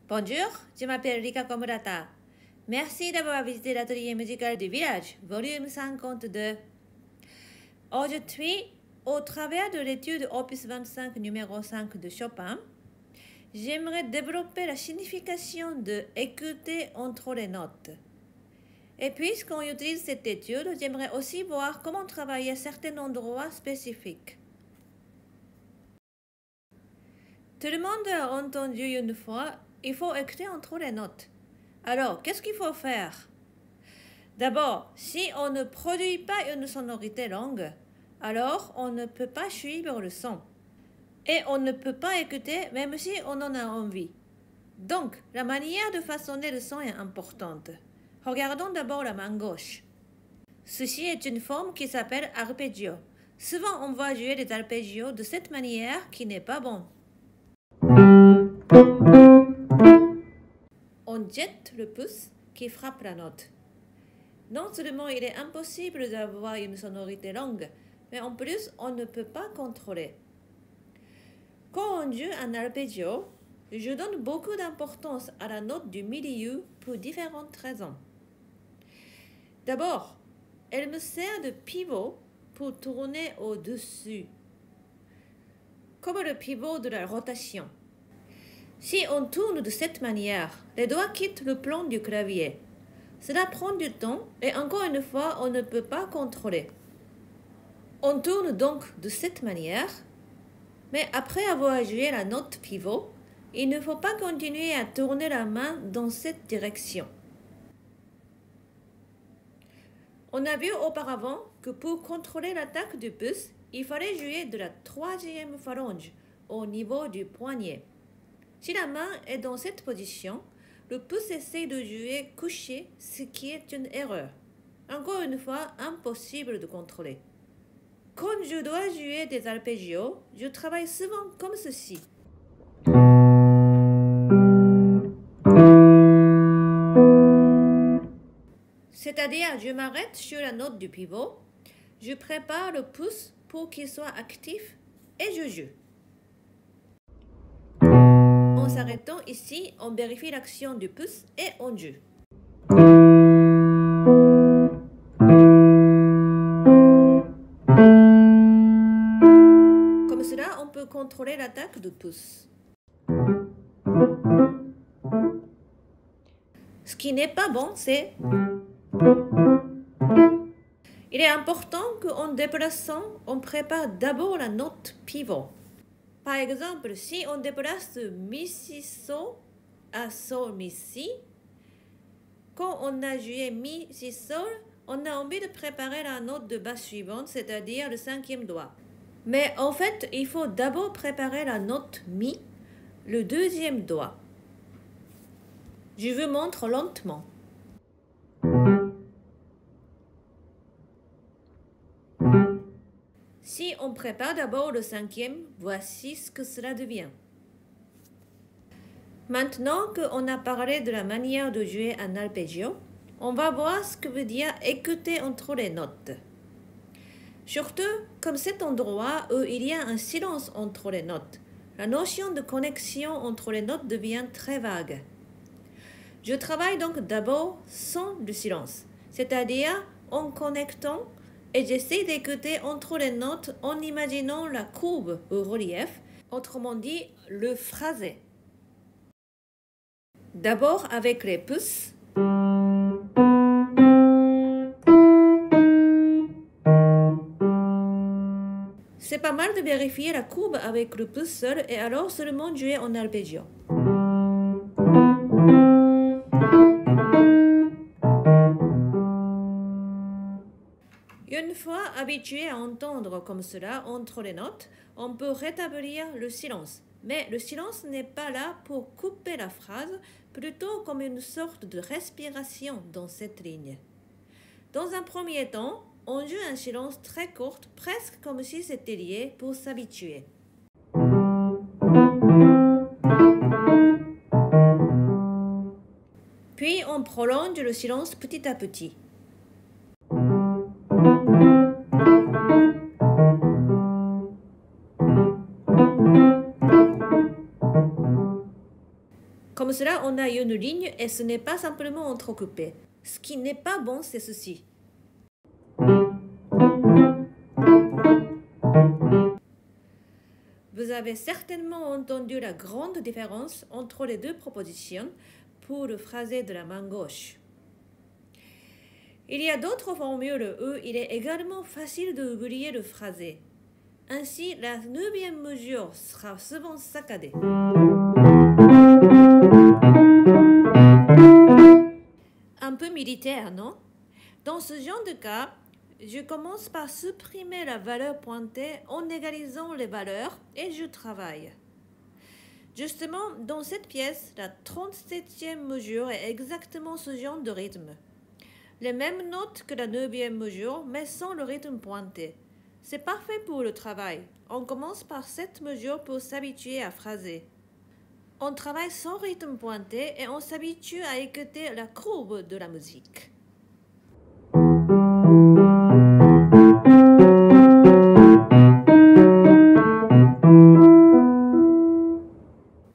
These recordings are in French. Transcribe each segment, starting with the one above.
Bonjour, je m'appelle Rika Komurata. Merci d'avoir visité l'atelier musical du village, volume 52. Aujourd'hui, au travers de l'étude Opus 25 numéro 5 de Chopin, j'aimerais développer la signification de écouter entre les notes. Et puisqu'on utilise cette étude, j'aimerais aussi voir comment travailler certains endroits spécifiques. Tout le monde a entendu une fois, il faut écouter entre les notes. Alors, qu'est-ce qu'il faut faire? D'abord, si on ne produit pas une sonorité longue, alors on ne peut pas suivre le son. Et on ne peut pas écouter même si on en a envie. Donc, la manière de façonner le son est importante. Regardons d'abord la main gauche. Ceci est une forme qui s'appelle arpeggio. Souvent, on va jouer les arpeggios de cette manière qui n'est pas bon. On jette le pouce qui frappe la note. Non seulement il est impossible d'avoir une sonorité longue, mais en plus, on ne peut pas contrôler. Quand on joue un arpeggio, je donne beaucoup d'importance à la note du milieu pour différentes raisons. D'abord, elle me sert de pivot pour tourner au-dessus, comme le pivot de la rotation. Si on tourne de cette manière, les doigts quittent le plan du clavier. Cela prend du temps et encore une fois, on ne peut pas contrôler. On tourne donc de cette manière, mais après avoir joué la note pivot, il ne faut pas continuer à tourner la main dans cette direction. On a vu auparavant que pour contrôler l'attaque du pouce, il fallait jouer de la troisième phalange au niveau du poignet. Si la main est dans cette position, le pouce essaie de jouer couché, ce qui est une erreur. Encore une fois, impossible de contrôler. Quand je dois jouer des arpeggios, je travaille souvent comme ceci. C'est-à-dire, je m'arrête sur la note du pivot, je prépare le pouce pour qu'il soit actif et je joue. En s'arrêtant ici, on vérifie l'action du pouce et on joue. Comme cela, on peut contrôler l'attaque du pouce. Ce qui n'est pas bon, c'est... Il est important qu'en déplaçant, on prépare d'abord la note pivot. Par exemple, si on déplace de mi si sol à sol mi si, quand on a joué mi si sol, on a envie de préparer la note de basse suivante, c'est-à-dire le cinquième doigt. Mais en fait, il faut d'abord préparer la note mi, le deuxième doigt. Je vous montre lentement. Si on prépare d'abord le cinquième, voici ce que cela devient. Maintenant qu'on a parlé de la manière de jouer un arpeggio, on va voir ce que veut dire écouter entre les notes. Surtout, comme cet endroit où il y a un silence entre les notes, la notion de connexion entre les notes devient très vague. Je travaille donc d'abord sans le silence, c'est-à-dire en connectant et j'essaie d'écouter entre les notes en imaginant la courbe au relief, autrement dit le phrasé. D'abord avec les pouces. C'est pas mal de vérifier la courbe avec le pouce seul et alors seulement jouer en arpeggio. Une fois habitué à entendre comme cela entre les notes, on peut rétablir le silence. Mais le silence n'est pas là pour couper la phrase, plutôt comme une sorte de respiration dans cette ligne. Dans un premier temps, on joue un silence très court, presque comme si c'était lié pour s'habituer. Puis on prolonge le silence petit à petit. Comme cela, on a une ligne et ce n'est pas simplement entrecoupé. Ce qui n'est pas bon, c'est ceci. Vous avez certainement entendu la grande différence entre les deux propositions pour le phrasé de la main gauche. Il y a d'autres formules où il est également facile d'oublier le phrasé. Ainsi, la 9e mesure sera souvent saccadée. Un peu militaire, non? Dans ce genre de cas, je commence par supprimer la valeur pointée en égalisant les valeurs et je travaille. Justement, dans cette pièce, la 37e mesure est exactement ce genre de rythme. Les mêmes notes que la 9e mesure, mais sans le rythme pointé. C'est parfait pour le travail. On commence par cette mesure pour s'habituer à phraser. On travaille sans rythme pointé et on s'habitue à écouter la courbe de la musique.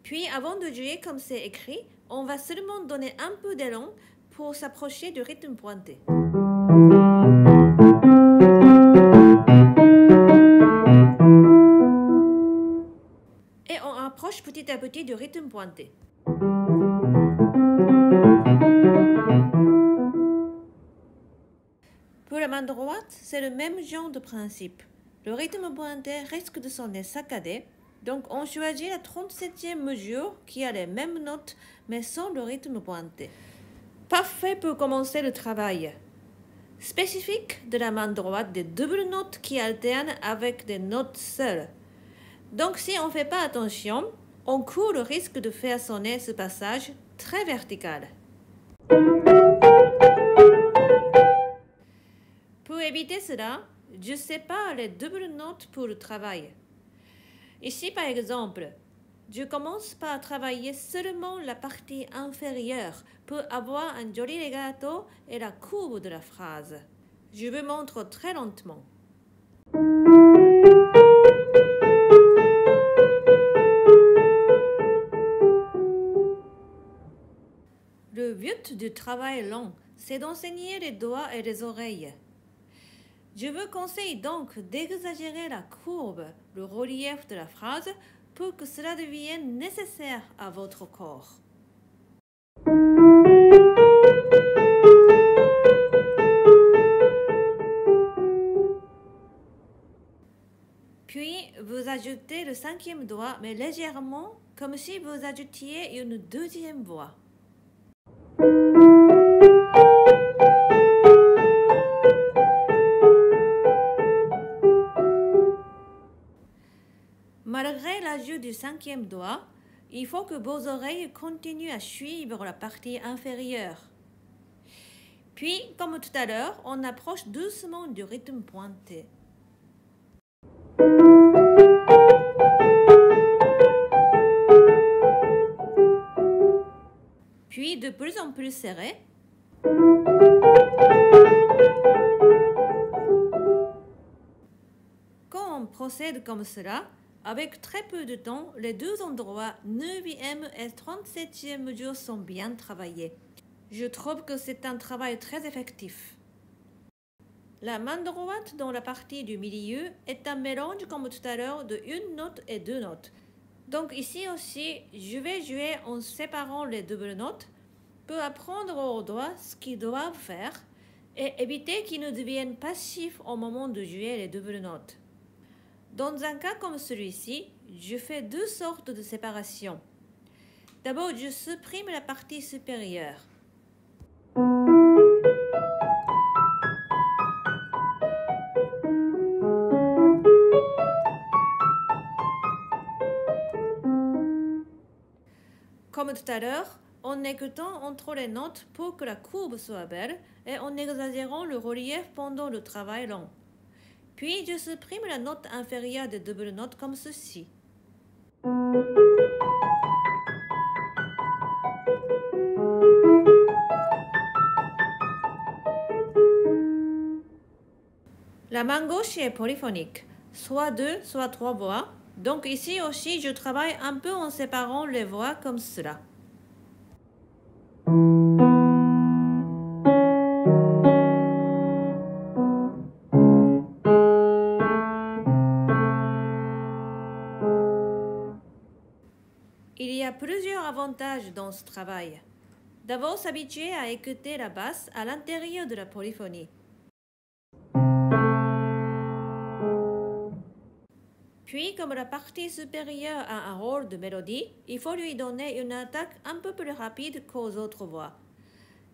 Puis, avant de jouer comme c'est écrit, on va seulement donner un peu d'élan pour s'approcher du rythme pointé. Et on approche petit à petit du rythme pointé. Pour la main droite, c'est le même genre de principe. Le rythme pointé risque de sonner saccadé, donc on choisit la 37e mesure qui a les mêmes notes mais sans le rythme pointé. Parfait pour commencer le travail. Spécifique de la main droite des doubles notes qui alternent avec des notes seules. Donc si on ne fait pas attention, on court le risque de faire sonner ce passage très vertical. Pour éviter cela, je sépare les doubles notes pour le travail. Ici par exemple, je commence par travailler seulement la partie inférieure pour avoir un joli legato et la courbe de la phrase. Je vous montre très lentement. Le but du travail lent, c'est d'enseigner les doigts et les oreilles. Je vous conseille donc d'exagérer la courbe, le relief de la phrase pour que cela devienne nécessaire à votre corps. Puis, vous ajoutez le 5e doigt, mais légèrement, comme si vous ajoutiez une 2e voix. Malgré l'ajout du 5e doigt, il faut que vos oreilles continuent à suivre la partie inférieure. Puis, comme tout à l'heure, on approche doucement du rythme pointé. Puis, de plus en plus serré. Quand on procède comme cela, avec très peu de temps, les deux endroits 9e et 37e mesures sont bien travaillés. Je trouve que c'est un travail très effectif. La main droite dans la partie du milieu est un mélange comme tout à l'heure de une note et deux notes. Donc ici aussi, je vais jouer en séparant les doubles notes pour apprendre aux doigts ce qu'ils doivent faire et éviter qu'ils ne deviennent passifs au moment de jouer les doubles notes. Dans un cas comme celui-ci, je fais deux sortes de séparation. D'abord, je supprime la partie supérieure. Comme tout à l'heure, en écoutant entre les notes pour que la courbe soit belle et en exagérant le relief pendant le travail lent. Puis je supprime la note inférieure des doubles notes comme ceci. La main gauche est polyphonique, soit 2, soit 3 voix. Donc ici aussi, je travaille un peu en séparant les voix comme cela. plusieurs avantages dans ce travail. D'abord, s'habituer à écouter la basse à l'intérieur de la polyphonie. Puis, comme la partie supérieure a un rôle de mélodie, il faut lui donner une attaque un peu plus rapide qu'aux autres voix.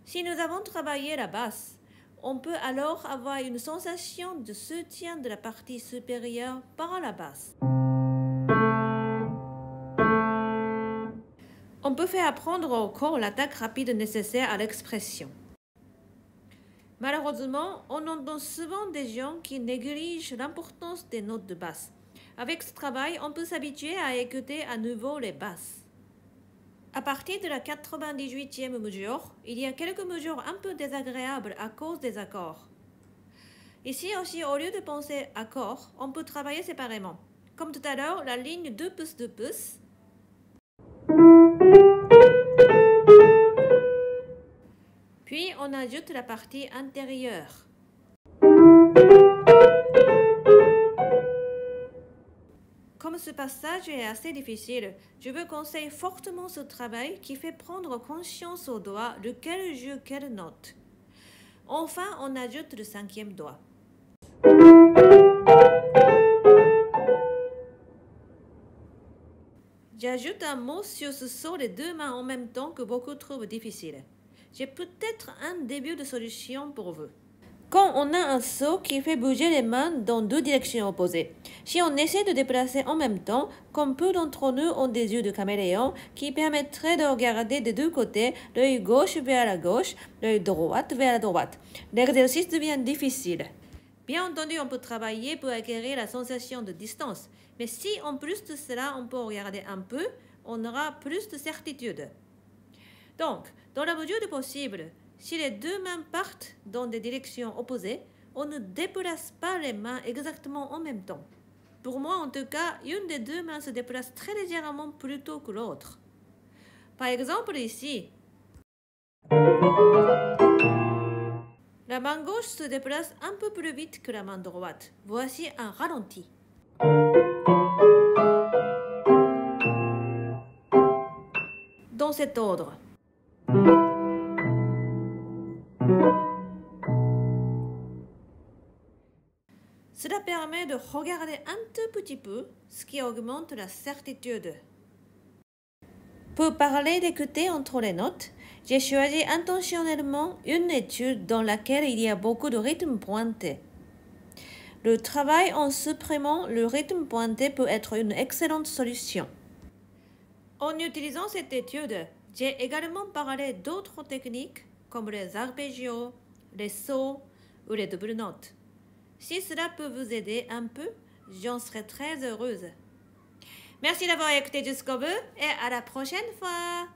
Si nous avons travaillé la basse, on peut alors avoir une sensation de soutien de la partie supérieure par la basse. On peut faire apprendre au corps l'attaque rapide nécessaire à l'expression. Malheureusement, on entend souvent des gens qui négligent l'importance des notes de basse. Avec ce travail, on peut s'habituer à écouter à nouveau les basses. À partir de la 98e mesure, il y a quelques mesures un peu désagréables à cause des accords. Ici aussi, au lieu de penser accords, on peut travailler séparément. Comme tout à l'heure, la ligne 2 pouces 2 pouces. Puis, on ajoute la partie intérieure. Comme ce passage est assez difficile, je vous conseille fortement ce travail qui fait prendre conscience au doigt lequel joue quelle note. Enfin, on ajoute le 5e doigt. J'ajoute un mot sur ce saut les deux mains en même temps que beaucoup trouvent difficile. J'ai peut-être un début de solution pour vous. Quand on a un saut qui fait bouger les mains dans deux directions opposées, si on essaie de déplacer en même temps, comme peu d'entre nous ont des yeux de caméléon qui permettraient de regarder des deux côtés, l'œil gauche vers la gauche, l'œil droite vers la droite, l'exercice devient difficile. Bien entendu, on peut travailler pour acquérir la sensation de distance, mais si en plus de cela on peut regarder un peu, on aura plus de certitude. Donc, dans la mesure du possible, si les deux mains partent dans des directions opposées, on ne déplace pas les mains exactement en même temps. Pour moi, en tout cas, une des deux mains se déplace très légèrement plus tôt que l'autre. Par exemple, ici, la main gauche se déplace un peu plus vite que la main droite. Voici un ralenti. Dans cet ordre. Cela permet de regarder un tout petit peu, ce qui augmente la certitude. Pour parler d'écouter entre les notes, j'ai choisi intentionnellement une étude dans laquelle il y a beaucoup de rythmes pointés. Le travail en supprimant le rythme pointé peut être une excellente solution. En utilisant cette étude, j'ai également parlé d'autres techniques comme les arpeggios, les sauts ou les doubles notes. Si cela peut vous aider un peu, j'en serai très heureuse. Merci d'avoir écouté jusqu'au bout et à la prochaine fois.